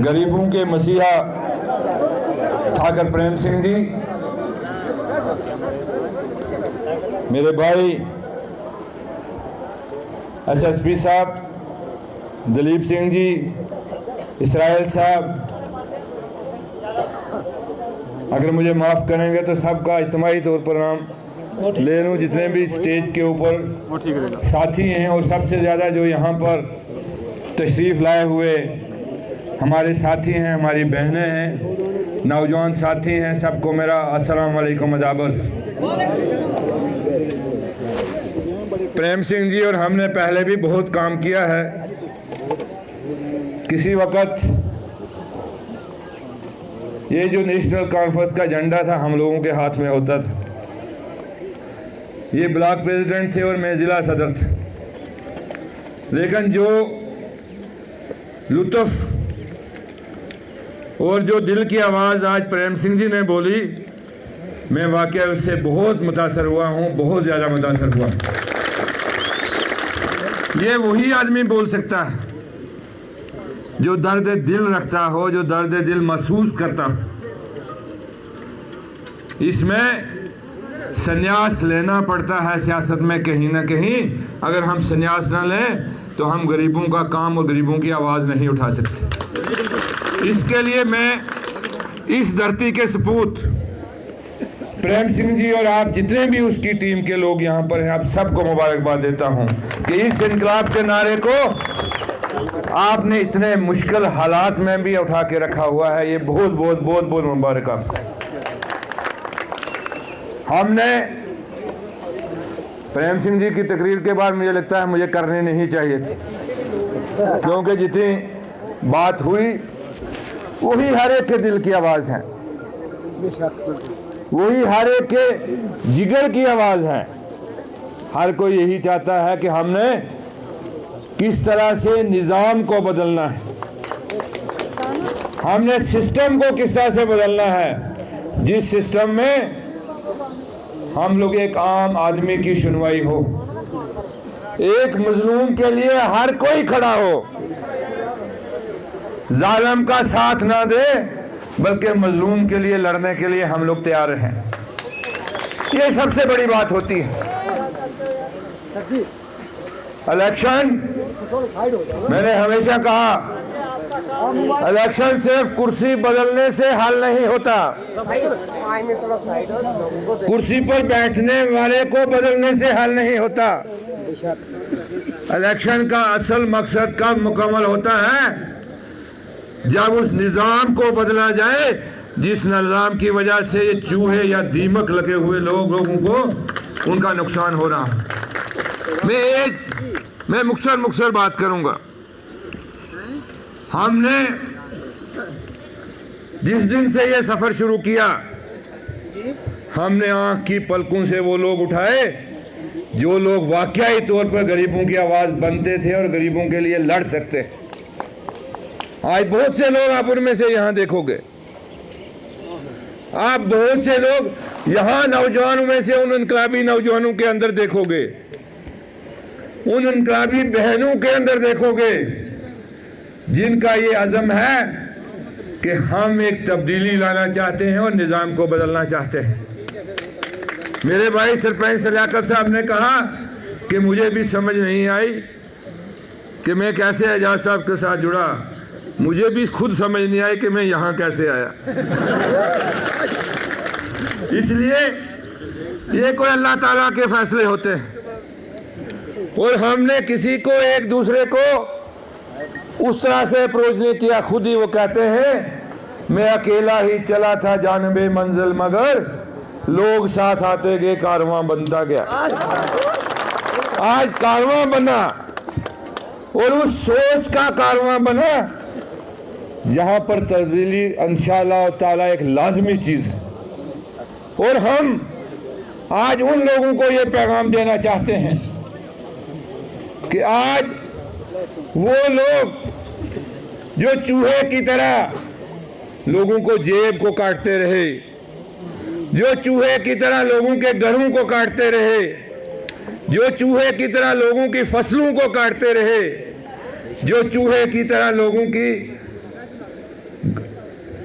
गरीबों के मसीहा ठाकर प्रेम सिंह जी, मेरे भाई एसएसपी साहब दलीप सिंह जी, इसराइल साहब, अगर मुझे माफ़ करेंगे तो सबका इज्तिमाई तौर पर नाम ले लूँ, जितने भी स्टेज के ऊपर साथी हैं और सबसे ज़्यादा जो यहाँ पर तशरीफ़ लाए हुए हमारे साथी हैं, हमारी बहनें हैं, नौजवान साथी हैं, सबको मेरा अस्सलाम वालेकुम अदाबर्स। प्रेम सिंह जी और हमने पहले भी बहुत काम किया है। किसी वक्त ये जो नेशनल कॉन्फ्रेंस का झंडा था हम लोगों के हाथ में होता था। ये ब्लॉक प्रेसिडेंट थे और मैं ज़िला सदर था, लेकिन जो लुत्फ़ और जो दिल की आवाज़ आज प्रेम सिंह जी ने बोली, मैं वाकई उससे बहुत मुतासर हुआ हूँ, बहुत ज़्यादा मुतासर हुआ। ये वही आदमी बोल सकता है जो दर्द दिल रखता हो, जो दर्द दिल महसूस करता हो। इसमें संन्यास लेना पड़ता है सियासत में कहीं ना कहीं। अगर हम संन्यास ना लें तो हम गरीबों का काम और गरीबों की आवाज़ नहीं उठा सकते। इसके लिए मैं इस धरती के सपूत प्रेम सिंह जी और आप जितने भी उसकी टीम के लोग यहाँ पर हैं, आप सबको मुबारकबाद देता हूँ कि इस इनकलाब के नारे को आपने इतने मुश्किल हालात में भी उठा के रखा हुआ है। ये बहुत बहुत बहुत बहुत मुबारक आपको। हमने प्रेम सिंह जी की तकरीर के बाद मुझे लगता है मुझे करनी नहीं चाहिए थी, क्योंकि जितनी बात हुई वही हर एक के दिल की आवाज़ है, वही हर एक के जिगर की आवाज़ है। हर कोई यही चाहता है कि हमने किस तरह से निज़ाम को बदलना है, हमने सिस्टम को किस तरह से बदलना है, जिस सिस्टम में हम लोग एक आम आदमी की सुनवाई हो, एक मजलूम के लिए हर कोई खड़ा हो, जालिम का साथ ना दे बल्कि मजलूम के लिए लड़ने के लिए हम लोग तैयार हैं। ये सबसे बड़ी बात होती है। इलेक्शन, मैंने हमेशा कहा, इलेक्शन सिर्फ कुर्सी बदलने से हल नहीं होता, कुर्सी पर बैठने वाले को बदलने से हल नहीं होता। इलेक्शन का असल मकसद कब मुकम्मल होता है? जब उस निज़ाम को बदला जाए जिस निज़ाम की वजह से ये चूहे या दीमक लगे हुए लोगों को उनका नुकसान हो रहा है। मैं मुख्तसर बात करूंगा। हमने जिस दिन से ये सफ़र शुरू किया, हमने आंख की पलकों से वो लोग उठाए जो लोग वाकई तौर पर गरीबों की आवाज़ बनते थे और गरीबों के लिए लड़ सकते। आज बहुत से लोग आप उनमें से यहाँ देखोगे, आप बहुत से लोग यहाँ नौजवानों में से उन इनकलाबी नौजवानों के अंदर देखोगे, उन इनकलाबी बहनों के अंदर देखोगे जिनका ये अज़म है कि हम एक तब्दीली लाना चाहते हैं और निज़ाम को बदलना चाहते हैं। मेरे भाई सरपंच लियाकत साहब ने कहा कि मुझे भी समझ नहीं आई कि मैं कैसे एजाज साहब के साथ जुड़ा, मुझे भी खुद समझ नहीं आई कि मैं यहाँ कैसे आया। इसलिए ये कोई अल्लाह ताला के फैसले होते हैं और हमने किसी को एक दूसरे को उस तरह से अप्रोच नहीं किया। खुद ही वो कहते हैं, मैं अकेला ही चला था जानबे मंजिल मगर लोग साथ आते गए कारवां बनता गया। आज कारवां बना और उस सोच का कारवां बना जहां पर तब्दीली इंशाअल्लाह ताला एक लाजमी चीज है। और हम आज उन लोगों को ये पैगाम देना चाहते हैं कि आज वो लोग जो चूहे की तरह लोगों को जेब को काटते रहे, जो चूहे की तरह लोगों के घरों को काटते रहे, जो चूहे की तरह लोगों की फसलों को काटते रहे, जो चूहे की तरह लोगों की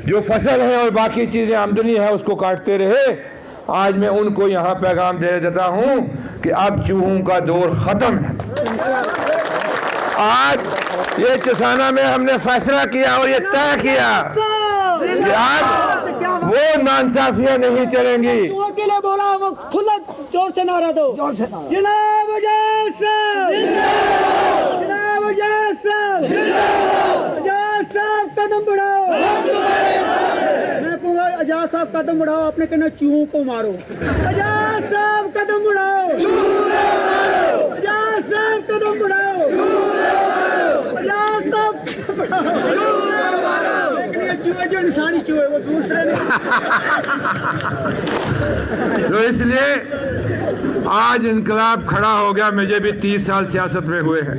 जो फसल है और बाकी चीज़ें आमदनी है उसको काटते रहे। आज मैं उनको यहाँ पैगाम दे देता हूँ कि अब चूहों का दौर ख़त्म है। आज ये चसाना में हमने फैसला किया और ये तय किया कि आज वो नाइंसाफियाँ नहीं चलेंगी। के लिए बोला वो खुला जोर से नारा दो, जोर से जनाब आजाद साहब, जनाब आजाद साहब, आजाद साहब कदम बढ़ाओ। मैं कहूँगा आजाद साहब कदम बढ़ाओ, अपने कहना चूहों को मारो। आजाद साहब कदम बढ़ाओ, आजाद साहब कदम बढ़ाओ, आजाद साहब चूहे जो इंसानी चूहे वो दूसरे नहीं। तो इसलिए आज इनकलाब खड़ा हो गया। मुझे भी 30 साल सियासत में हुए हैं।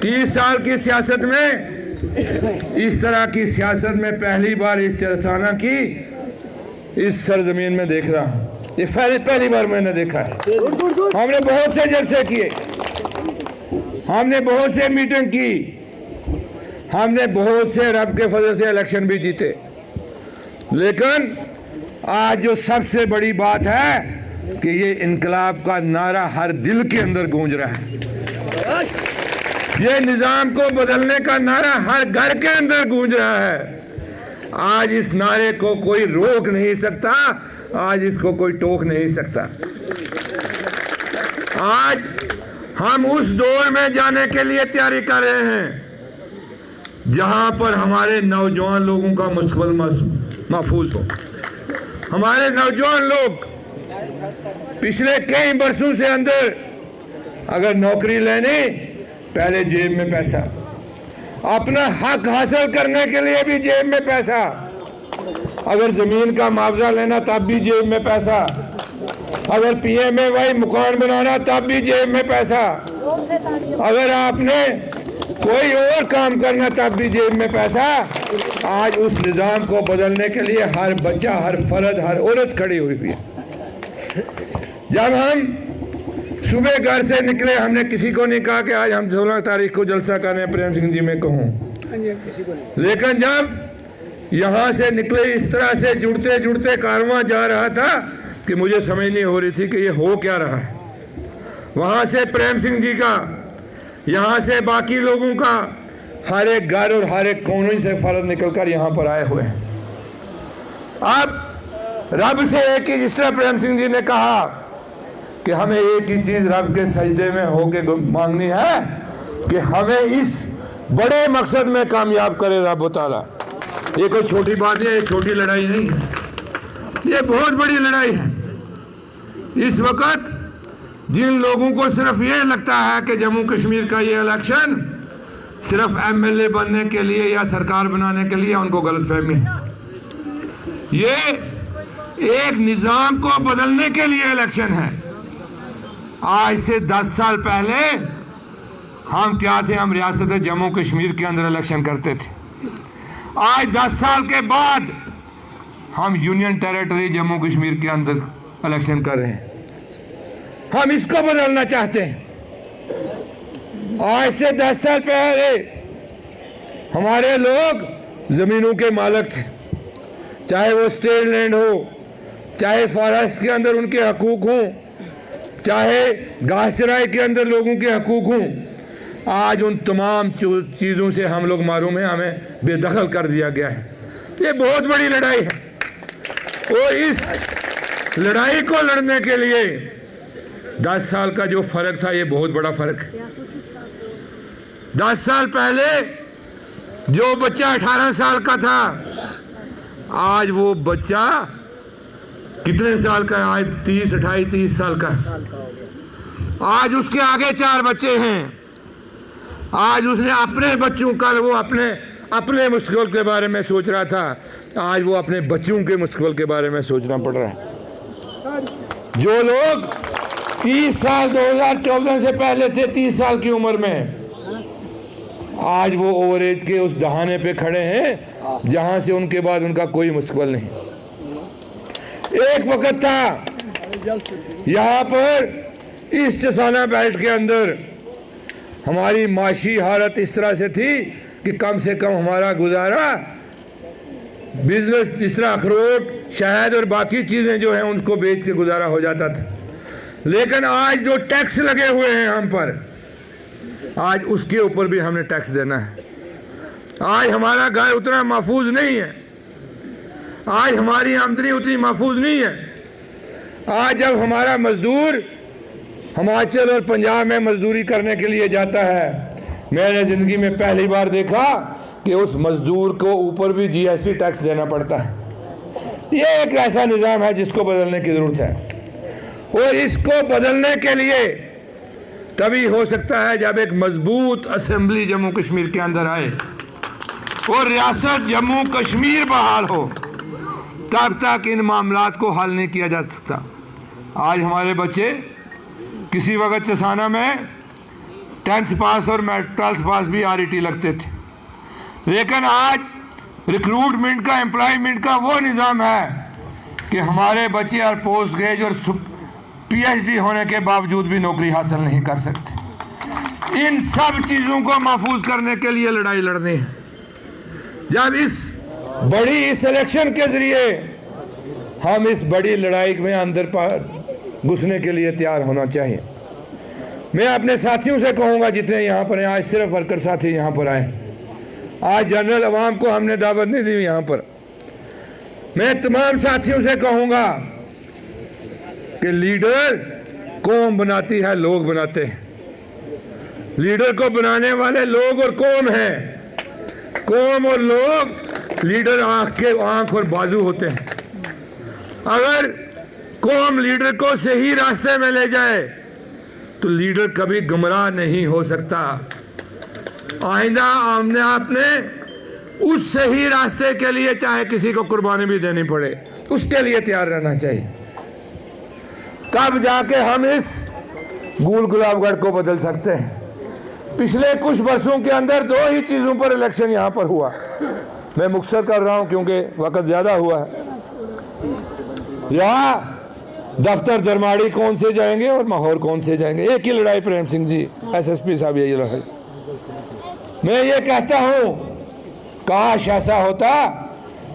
30 साल की सियासत में इस तरह की सियासत में पहली बार इस चसाना की इस सरजमीन में देख रहा हूँ। ये पहली बार मैंने देखा है। हमने बहुत से जलसे किए, हमने बहुत से मीटिंग की, हमने बहुत से रब के फजल से इलेक्शन भी जीते, लेकिन आज जो सबसे बड़ी बात है कि ये इनकलाब का नारा हर दिल के अंदर गूंज रहा है। ये निज़ाम को बदलने का नारा हर घर के अंदर गूंज रहा है। आज इस नारे को कोई रोक नहीं सकता, आज इसको कोई टोक नहीं सकता। आज हम उस दौर में जाने के लिए तैयारी कर रहे हैं जहां पर हमारे नौजवान लोगों का मुस्तकबिल महफूज हो। हमारे नौजवान लोग पिछले कई बरसों से अंदर अगर नौकरी लेनी, पहले जेब में पैसा, अपना हक हासिल करने के लिए भी जेब में पैसा, अगर जमीन का मुआवजा लेना तब भी जेब में पैसा, अगर PMAY मकान बनाना तब भी जेब में पैसा, अगर आपने कोई और काम करना तब भी जेब में पैसा। आज उस निज़ाम को बदलने के लिए हर बच्चा, हर फर्द, हर औरत खड़ी हुई है। जब हम सुबह घर से निकले, हमने किसी को नहीं कहा कि आज हम 16 तारीख को जलसा कर रहे हैं, प्रेम सिंह जी मैं कहूँ, लेकिन जब यहाँ से निकले इस तरह से जुड़ते जुड़ते कारवां जा रहा था कि मुझे समझ नहीं हो रही थी कि ये हो क्या रहा है। वहाँ से प्रेम सिंह जी का, यहाँ से बाकी लोगों का, हर एक घर और हर एक कोने से फर्ज निकलकर यहाँ पर आए हुए हैं। अब रब से एक ही, जिस तरह प्रेम सिंह जी ने कहा कि हमें एक ही चीज रब के सजदे में होके मांगनी है कि हमें इस बड़े मकसद में कामयाब करे रब ताला। ये कोई छोटी बात नहीं है, ये छोटी लड़ाई नहीं है, ये बहुत बड़ी लड़ाई है। इस वक्त जिन लोगों को सिर्फ ये लगता है कि जम्मू कश्मीर का ये इलेक्शन सिर्फ MLA बनने के लिए या सरकार बनाने के लिए, उनको गलतफहमी है। ये एक निज़ाम को बदलने के लिए इलेक्शन है। आज से 10 साल पहले हम क्या थे? हम रियासत जम्मू कश्मीर के अंदर इलेक्शन करते थे। आज 10 साल के बाद हम यूनियन टेरिटरी जम्मू कश्मीर के अंदर इलेक्शन कर रहे हैं। हम इसको बदलना चाहते हैं। आज से 10 साल पहले हमारे लोग जमीनों के मालिक थे, चाहे वो स्टेट लैंड हो, चाहे फॉरेस्ट के अंदर उनके हकूक हों, चाहे घास चराई के अंदर लोगों के हकूक हों। आज उन तमाम चीज़ों से हम लोग मालूम है, हमें बेदखल कर दिया गया है। ये बहुत बड़ी लड़ाई है और इस लड़ाई को लड़ने के लिए 10 साल का जो फर्क था, ये बहुत बड़ा फर्क है। 10 साल पहले जो बच्चा 18 साल का था, आज वो बच्चा कितने साल का है? आज 30 साल का है। आज उसके आगे 4 बच्चे हैं। आज उसने अपने बच्चों का, वो अपने मुस्तकबिल के बारे में सोच रहा था, आज वो अपने बच्चों के मुस्तकबिल के बारे में सोचना पड़ रहा है। जो लोग 30 साल 2014 से पहले थे 30 साल की उम्र में, आज वो ओवर एज के उस दहाने पे खड़े हैं जहां से उनके बाद उनका कोई मुस्तकबिल नहीं। एक वक्त था यहाँ पर इस चसाना बेल्ट के अंदर हमारी माशी हालत इस तरह से थी कि कम से कम हमारा गुजारा बिजनेस इस तरह अखरोट, शहद और बाकी चीज़ें जो हैं उनको बेच के गुजारा हो जाता था। लेकिन आज जो टैक्स लगे हुए हैं हम पर, आज उसके ऊपर भी हमने टैक्स देना है। आज हमारा घर उतना महफूज नहीं है, आज हमारी आमदनी उतनी महफूज नहीं है। आज जब हमारा मजदूर हिमाचल और पंजाब में मजदूरी करने के लिए जाता है, मैंने ज़िंदगी में पहली बार देखा कि उस मजदूर को ऊपर भी जीएसटी टैक्स देना पड़ता है। ये एक ऐसा निज़ाम है जिसको बदलने की ज़रूरत है, और इसको बदलने के लिए तभी हो सकता है जब एक मजबूत असेंबली जम्मू कश्मीर के अंदर आए और रियासत जम्मू कश्मीर बहाल हो, तब तक इन मामलात को हल नहीं किया जा सकता। आज हमारे बच्चे किसी वक्त चसाना में 10th पास और 12th पास भी RET लगते थे, लेकिन आज रिक्रूटमेंट का, एम्प्लॉयमेंट का वो निज़ाम है कि हमारे बच्चे और पोस्ट ग्रेजुएट और PhD होने के बावजूद भी नौकरी हासिल नहीं कर सकते। इन सब चीज़ों को महफूज करने के लिए लड़ाई लड़नी है। जब इस इलेक्शन के ज़रिए हम इस बड़ी लड़ाई में अंदर घुसने के लिए तैयार होना चाहिए। मैं अपने साथियों से कहूँगा जितने यहाँ पर हैं, आज सिर्फ वर्कर साथी यहाँ पर आए, आज जनरल अवाम को हमने दावत नहीं दी यहाँ पर। मैं तमाम साथियों से कहूँगा कि लीडर कौम बनाती है, लोग बनाते हैं। लीडर को बनाने वाले लोग और कौम हैं। कौम और लोग, लीडर आंख और बाजू होते हैं। अगर कौम लीडर को सही रास्ते में ले जाए तो लीडर कभी गुमराह नहीं हो सकता। आइंदा हमने आपने उस सही रास्ते के लिए चाहे किसी को कुर्बानी भी देनी पड़े, उसके लिए तैयार रहना चाहिए। तब जाके हम इस गूल गुलाबगढ़ को बदल सकते हैं। पिछले कुछ वर्षों के अंदर 2 ही चीज़ों पर इलेक्शन यहाँ पर हुआ। मैं मुख्तसर कर रहा हूँ क्योंकि वक्त ज़्यादा हुआ है। या दफ्तर दरमाड़ी कौन से जाएंगे और माहौर कौन से जाएंगे, एक ही लड़ाई। प्रेम सिंह जी SSP साहब यही लड़ाई। मैं ये कहता हूँ, काश ऐसा होता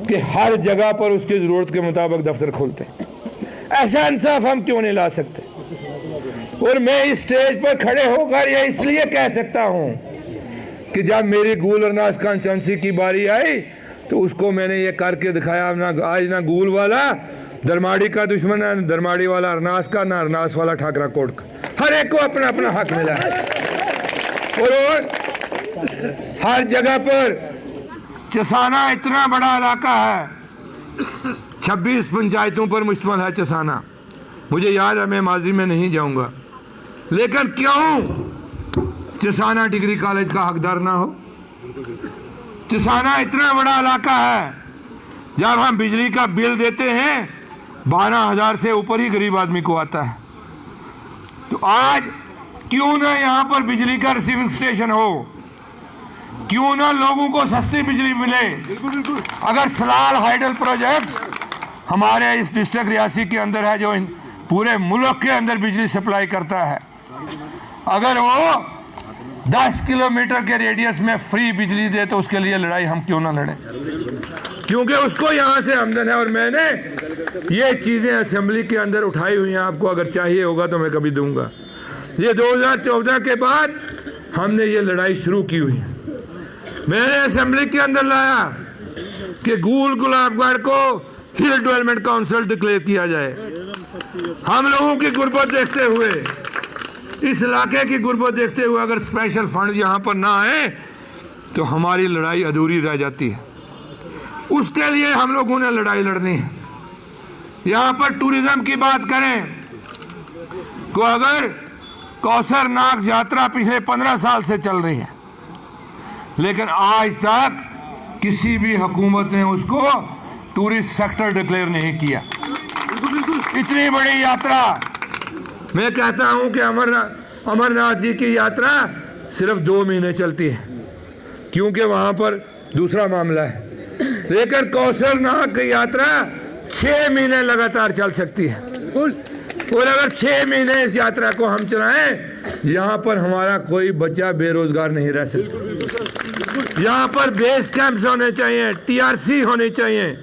कि हर जगह पर उसकी ज़रूरत के मुताबिक दफ्तर खोलते। ऐसा इंसाफ हम क्यों नहीं ला सकते? और मैं इस स्टेज पर खड़े होकर ये इसलिए कह सकता हूँ कि जब मेरी गूल अरनास कॉन्स्टिट्यूंसी की बारी आई तो उसको मैंने ये करके दिखाया। ना आज ना गूल वाला दरमाड़ी का दुश्मन है, दरमाड़ी वाला अरनास का, ना अरनास वाला ठाकरा कोट का। हर एक को अपना अपना हक मिला है। और हर जगह पर चसाना इतना बड़ा इलाका है, 26 पंचायतों पर मुश्तमिल है चसाना। मुझे याद है, मैं माजी में नहीं जाऊंगा, लेकिन क्यों चसाना डिग्री कॉलेज का हकदार ना हो? चसाना इतना बड़ा इलाका है, जब हम बिजली का बिल देते हैं 12,000 से ऊपर ही गरीब आदमी को आता है। तो आज क्यों ना यहाँ पर बिजली का रिसीविंग स्टेशन हो, क्यों ना लोगों को सस्ती बिजली मिले। अगर सलाल हाइडल प्रोजेक्ट हमारे इस डिस्ट्रिक्ट रियासी के अंदर है, जो पूरे मुल्क के अंदर बिजली सप्लाई करता है, अगर वो 10 किलोमीटर के रेडियस में फ्री बिजली दे तो उसके लिए लड़ाई हम क्यों ना लड़ें, क्योंकि उसको यहाँ से आमदन है। और मैंने ये चीज़ें असेंबली के अंदर उठाई हुई हैं, आपको अगर चाहिए होगा तो मैं कभी दूंगा। ये 2014 के बाद हमने ये लड़ाई शुरू की हुई है। मैंने असेंबली के अंदर लाया कि गूल गुलाबगढ़ को हिल डेवलपमेंट काउंसिल डिक्लेयर किया जाए। हम लोगों की गुर्बत देखते हुए, इस इलाके की गुर्बत देखते हुए, अगर स्पेशल फंड यहाँ पर ना आए तो हमारी लड़ाई अधूरी रह जाती है। उसके लिए हम लोगों ने लड़ाई लड़नी है। यहाँ पर टूरिज्म की बात करें तो अगर कौसर नाग यात्रा पिछले 15 साल से चल रही है, लेकिन आज तक किसी भी हुकूमत ने उसको टूरिस्ट सेक्टर डिक्लेयर नहीं किया। इतनी बड़ी यात्रा, मैं कहता हूं कि अमरनाथ जी की यात्रा सिर्फ 2 महीने चलती है, क्योंकि वहां पर दूसरा मामला है। लेकिन कौसर नाग की यात्रा 6 महीने लगातार चल सकती है। और अगर 6 महीने इस यात्रा को हम चलाएं, यहाँ पर हमारा कोई बच्चा बेरोजगार नहीं रह सकता। यहाँ पर बेस कैंप्स होने चाहिए, टीआरसी होनी चाहिए,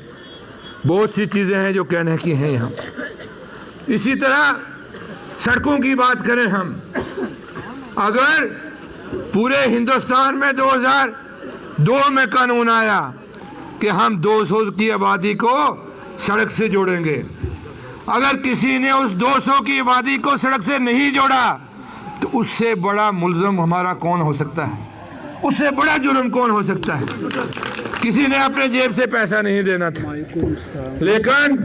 बहुत सी चीज़ें हैं जो कहने की हैं यहाँ। इसी तरह सड़कों की बात करें हम, अगर पूरे हिंदुस्तान में 2002 में कानून आया कि हम 200 की आबादी को सड़क से जोड़ेंगे, अगर किसी ने उस 200 की आबादी को सड़क से नहीं जोड़ा तो उससे बड़ा मुल्ज़म हमारा कौन हो सकता है, उससे बड़ा जुर्म कौन हो सकता है। किसी ने अपने जेब से पैसा नहीं देना था, लेकिन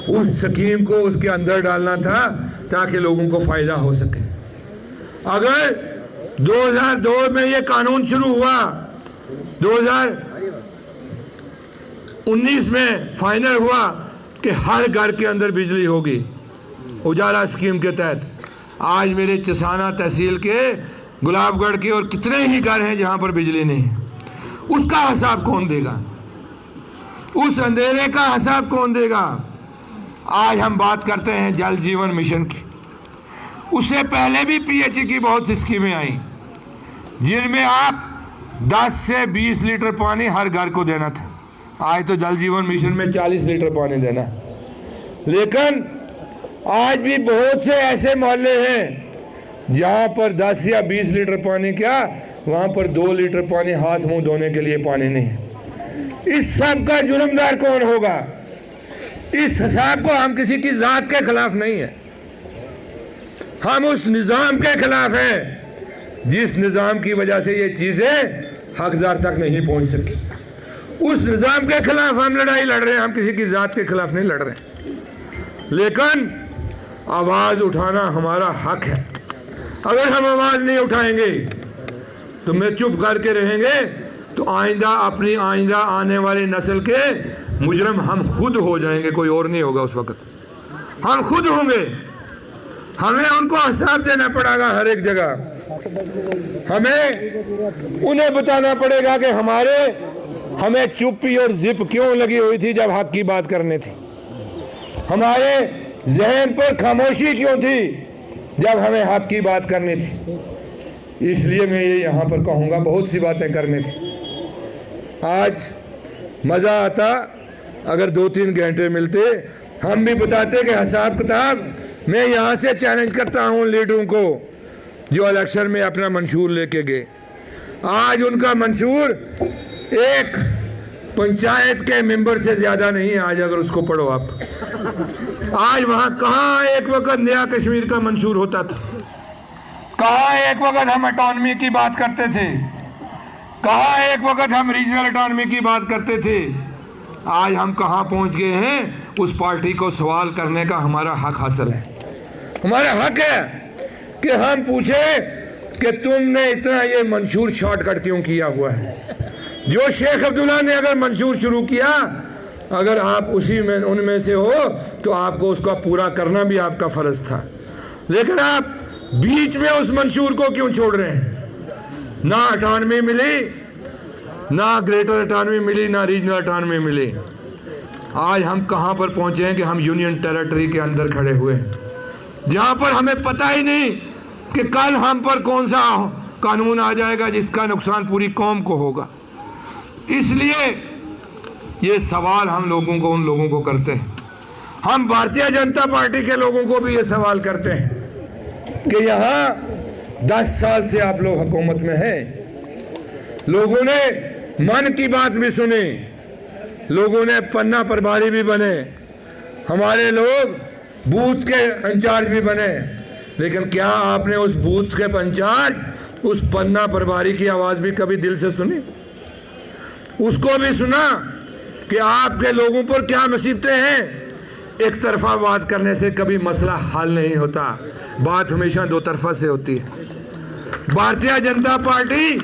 उस स्कीम को उसके अंदर डालना था ताकि लोगों को फायदा हो सके। अगर 2002 में ये कानून शुरू हुआ, 2019 में फाइनल हुआ कि हर घर के अंदर बिजली होगी उजाला स्कीम के तहत। आज मेरे चसाना तहसील के, गुलाबगढ़ के और कितने ही घर हैं जहां पर बिजली नहीं है, उसका हिसाब कौन देगा, उस अंधेरे का हिसाब कौन देगा। आज हम बात करते हैं जल जीवन मिशन की, उससे पहले भी पीएचई की बहुत सी स्कीमें आई जिनमें आप 10 से 20 लीटर पानी हर घर को देना था। आज तो जल जीवन मिशन में 40 लीटर पानी देना, लेकिन आज भी बहुत से ऐसे मोहल्ले हैं जहां पर 10 या 20 लीटर पानी क्या, वहां पर 2 लीटर पानी हाथ मुंह धोने के लिए पानी नहीं है। इस सब का जुर्मदार कौन होगा। इस हिसाब को हम किसी की जात के खिलाफ नहीं है, हम उस निजाम के खिलाफ हैं जिस निजाम की वजह से ये चीजें हकदार तक नहीं पहुंच सकी। उस निजाम के खिलाफ हम लड़ाई लड़ रहे हैं, हम किसी की जात के खिलाफ नहीं लड़ रहे। लेकिन आवाज उठाना हमारा हक है। अगर हम आवाज नहीं उठाएंगे तो मैं चुप करके रहेंगे तो आइंदा आने वाली नस्ल के मुजरम हम खुद हो जाएंगे, कोई और नहीं होगा। उस वक्त हम खुद होंगे, हमें उनको हिसाब देना पड़ेगा। हर एक जगह हमें उन्हें बताना पड़ेगा कि हमें चुप्पी और जिप क्यों लगी हुई थी जब हक की बात करनी थी, हमारे जहन पर खामोशी क्यों थी जब हमें हक की बात करनी थी। इसलिए मैं ये यहाँ पर कहूँगा, बहुत सी बातें करनी थी। आज मज़ा आता अगर 2-3 घंटे मिलते, हम भी बताते कि हिसाब किताब। मैं यहाँ से चैलेंज करता हूँ लीडरों को जो इलेक्शन में अपना मंशूर लेके गए। आज उनका मंशूर एक पंचायत के मेंबर से ज्यादा नहीं है। आज अगर उसको पढ़ो आप, आज वहां कहाँ एक वक्त नया कश्मीर का मंशूर होता था, कहाँ एक वक्त हम ऑटोनॉमी की बात करते थे, कहाँ एक वक्त हम रीजनल ऑटोनॉमी की बात करते थे। आज हम कहाँ पहुंच गए हैं। उस पार्टी को सवाल करने का हमारा हक हासिल है। हमारा हक है कि हम पूछे कि तुमने इतना ये मंशूर शॉर्टकट क्यों किया हुआ है। जो शेख अब्दुल्ला ने अगर मंशूर शुरू किया, अगर आप उनमें से हो तो आपको उसका पूरा करना भी आपका फर्ज था, लेकिन आप बीच में उस मंशूर को क्यों छोड़ रहे हैं। ना ऑटोनॉमी मिली, ना ग्रेटर ऑटोनॉमी मिली, ना रीजनल ऑटोनॉमी मिली। आज हम कहाँ पर पहुंचे हैं कि हम यूनियन टेरिटरी के अंदर खड़े हुए हैं, जहाँ पर हमें पता ही नहीं कि कल हम पर कौन सा कानून आ जाएगा जिसका नुकसान पूरी कौम को होगा। इसलिए ये सवाल हम लोगों को, उन लोगों को करते हैं। हम भारतीय जनता पार्टी के लोगों को भी ये सवाल करते हैं कि यहाँ 10 साल से आप लोग हुकूमत में हैं, लोगों ने मन की बात भी सुनी, लोगों ने पन्ना प्रभारी भी बने, हमारे लोग बूथ के इंचार्ज भी बने, लेकिन क्या आपने उस बूथ के इंचार्ज, उस पन्ना प्रभारी की आवाज भी कभी दिल से सुनी? उसको भी सुना कि आपके लोगों पर क्या मुसीबतें हैं। एक तरफा बात करने से कभी मसला हल नहीं होता, बात हमेशा दो तरफा से होती है। भारतीय जनता पार्टी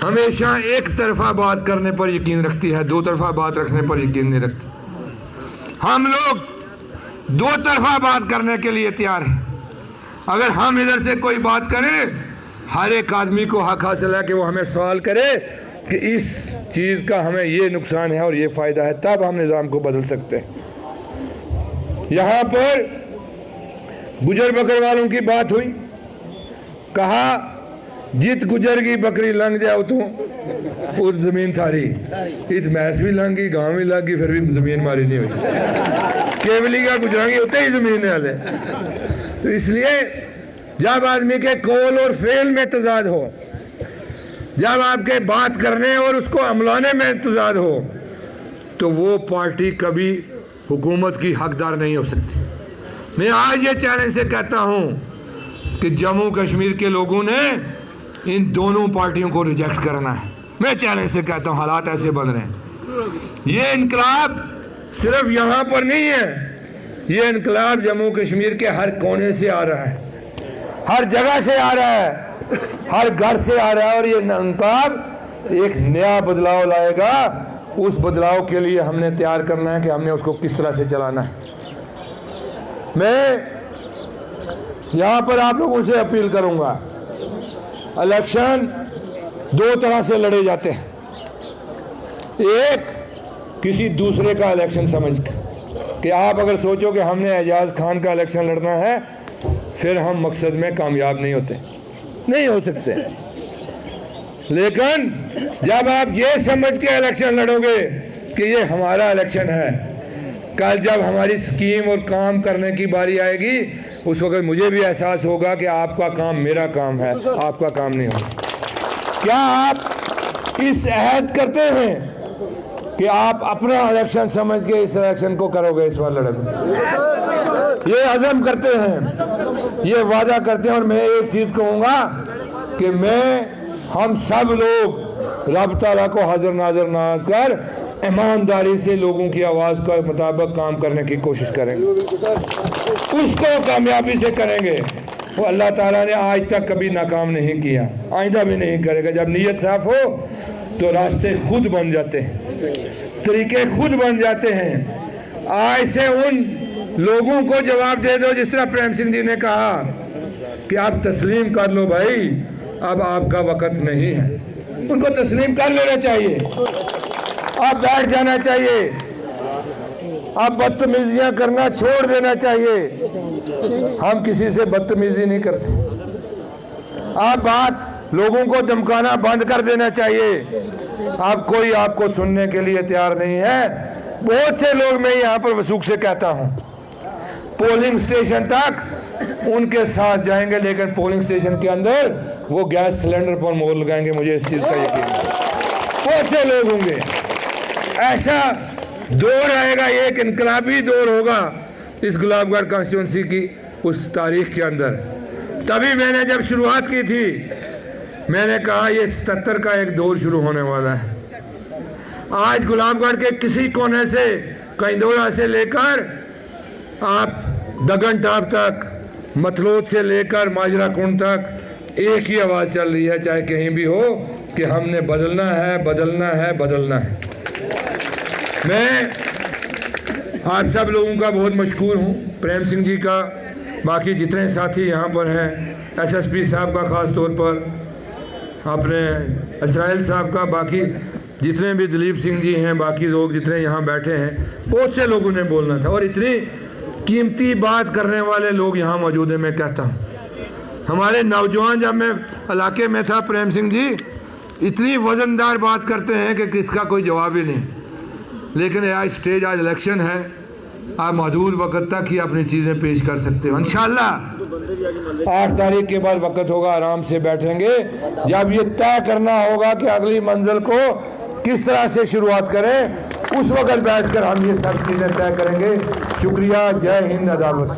हमेशा एक तरफा बात करने पर यकीन रखती है, दो तरफा बात रखने पर यकीन नहीं रखती। हम लोग दो तरफा बात करने के लिए तैयार हैं। अगर हम इधर से कोई बात करें, हर एक आदमी को हक हासिल है कि वो हमें सवाल करे कि इस चीज़ का हमें ये नुकसान है और ये फ़ायदा है, तब हम निज़ाम को बदल सकते हैं। यहाँ पर गुजर बकरवालों की बात हुई, कहा जित गुजर गई बकरी लंघ जाओ तू उस जमीन थारी, इत मैस भी लंघ गई, गांव भी लग गई, फिर भी जमीन मारी नहीं हुई। केवली का गुजराएंगे उतने ही जमीन है हाले। तो इसलिए जब आदमी के कौल और फेल में तजाद हो, जब आपके बात करने और उसको अमलाने में तजाद हो, तो वो पार्टी कभी हुकूमत की हकदार नहीं हो सकती। मैं आज ये चैलेंज से कहता हूं कि जम्मू कश्मीर के लोगों ने इन दोनों पार्टियों को रिजेक्ट करना है। मैं चैलेंज से कहता हूं, हालात ऐसे बन रहे हैं। ये इनकलाब सिर्फ यहां पर नहीं है, ये इनकलाब जम्मू कश्मीर के हर कोने से आ रहा है, हर जगह से आ रहा है, हर घर से आ रहा है। और ये इनकलाब एक नया बदलाव लाएगा। उस बदलाव के लिए हमने तैयार करना है कि हमने उसको किस तरह से चलाना है। मैं यहाँ पर आप लोगों से अपील करूँगा, इलेक्शन दो तरह से लड़े जाते हैं। एक, किसी दूसरे का इलेक्शन समझ कि आप अगर सोचो कि हमने एजाज खान का इलेक्शन लड़ना है, फिर हम मकसद में कामयाब नहीं होते, नहीं हो सकते। लेकिन जब आप ये समझ के इलेक्शन लड़ोगे कि ये हमारा इलेक्शन है, कल जब हमारी स्कीम और काम करने की बारी आएगी, उस वक्त मुझे भी एहसास होगा कि आपका काम मेरा काम है, आपका काम नहीं होगा। क्या आप इस अहद करते हैं कि आप अपना इलेक्शन समझ के इस इलेक्शन को करोगे, इस बार लड़ोगे? ये अज़म करते हैं, ये वादा करते हैं। और मैं एक चीज़ कहूँगा कि हम सब लोग रब ताला को हाजिर नाजर ना कर ईमानदारी से लोगों की आवाज़ के मुताबिक काम करने की कोशिश करेंगे, उसको कामयाबी से करेंगे। वो अल्लाह ताला ने आज तक कभी नाकाम नहीं किया, आइंदा भी नहीं करेगा। जब नीयत साफ हो तो रास्ते खुद बन जाते हैं, तरीके खुद बन जाते हैं। आज से उन लोगों को जवाब दे दो, जिस तरह प्रेम सिंह जी ने कहा कि आप तस्लीम कर लो भाई, अब आपका वक्त नहीं है। उनको तस्लीम कर लेना चाहिए, आप बैठ जाना चाहिए, आप बदतमीजियां करना छोड़ देना चाहिए। हम किसी से बदतमीजी नहीं करते। आप बात लोगों को धमकाना बंद कर देना चाहिए। अब कोई आपको सुनने के लिए तैयार नहीं है। बहुत से लोग, मैं यहाँ पर वसूख से कहता हूँ, पोलिंग स्टेशन तक उनके साथ जाएंगे, लेकिन पोलिंग स्टेशन के अंदर वो गैस सिलेंडर पर मोहर लगाएंगे। मुझे इस चीज़ का यकीन है। बहुत से लोग होंगे, ऐसा दौर आएगा, एक इनकलाबी दौर होगा इस गुलाबगढ़ कॉन्स्टिट्यूंसी की उस तारीख के अंदर। तभी मैंने जब शुरुआत की थी, मैंने कहा ये 77 का एक दौर शुरू होने वाला है। आज गुलाबगढ़ के किसी कोने से, कंदौला से लेकर आप दगन टाप तक, मतलोद से लेकर माजरा कुंड तक एक ही आवाज़ चल रही है, चाहे कहीं भी हो, कि हमने बदलना है, बदलना है, बदलना है। मैं आप सब लोगों का बहुत मशकूर हूँ, प्रेम सिंह जी का, बाकी जितने साथी यहाँ पर हैं, एसएसपी साहब का ख़ास तौर पर, अपने इसराइल साहब का, बाकी जितने भी दिलीप सिंह जी हैं, बाकी लोग जितने यहाँ बैठे हैं, बहुत से लोगों ने बोलना था। और इतनी कीमती बात करने वाले लोग यहाँ मौजूद हैं। मैं कहता हूँ, हमारे नौजवान, जब मैं इलाके में था, प्रेम सिंह जी इतनी वज़नदार बात करते हैं कि किसका कोई जवाब ही नहीं। लेकिन आज स्टेज, आज इलेक्शन है, आप महदूद वक्त तक ही अपनी चीज़ें पेश कर सकते हो। इंशाअल्लाह 8 तारीख के बाद वक्त होगा, आराम से बैठेंगे, जब ये तय करना होगा कि अगली मंजिल को किस तरह से शुरुआत करें, उस वक्त बैठकर हम ये सब चीज़ें तय करेंगे। शुक्रिया, जय हिंद, अदावत।